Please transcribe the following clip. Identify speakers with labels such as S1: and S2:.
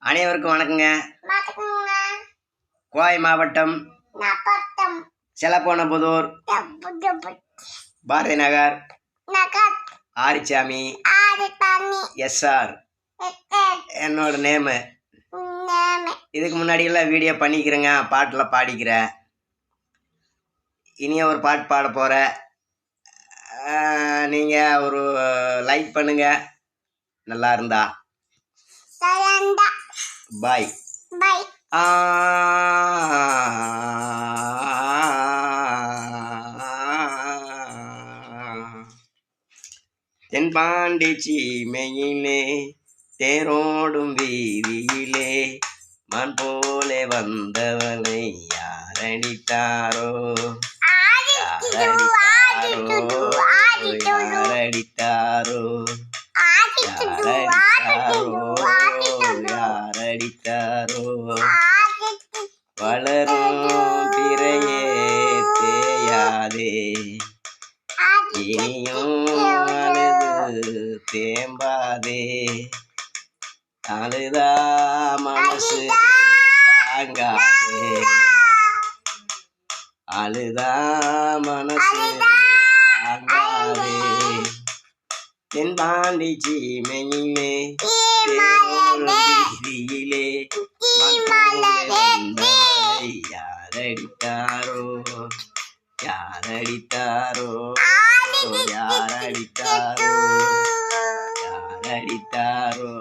S1: அனைவருக்கும் வணக்கங்க. கோவை மாவட்டம் செலப்போனபுதூர் பாரதி நகர் ஆரிச்சாமி SR என்னோட நேமு. இதுக்கு முன்னாடியெல்லாம் வீடியோ பண்ணிக்கிறேங்க, பாட்டில் பாடிக்கிறேன். இனியும் ஒரு பாட்டு பாட போகிறேன். நீங்கள் ஒரு லைக் பண்ணுங்க, நல்லா இருந்தா. பாய். தென்பாண்டி சீமையிலே தேரோடும் வீதியிலே மண் போலே வந்தவனை யாரடித்தாரோ யாரடித்தாரோ யாரடித்தாரோ வளரும் பிறையே தேயாதே, இனியும் அழுது தேம்பாதே. அழுதா மனசு தாங்காதே, அழுதா மனசு தாங்காதே. தென்பாண்டி சீமையிலே வீதியிலே யாரடித்தாரோ யாரடித்தாரோ யாரடித்தாரோ யாரடித்தாரோ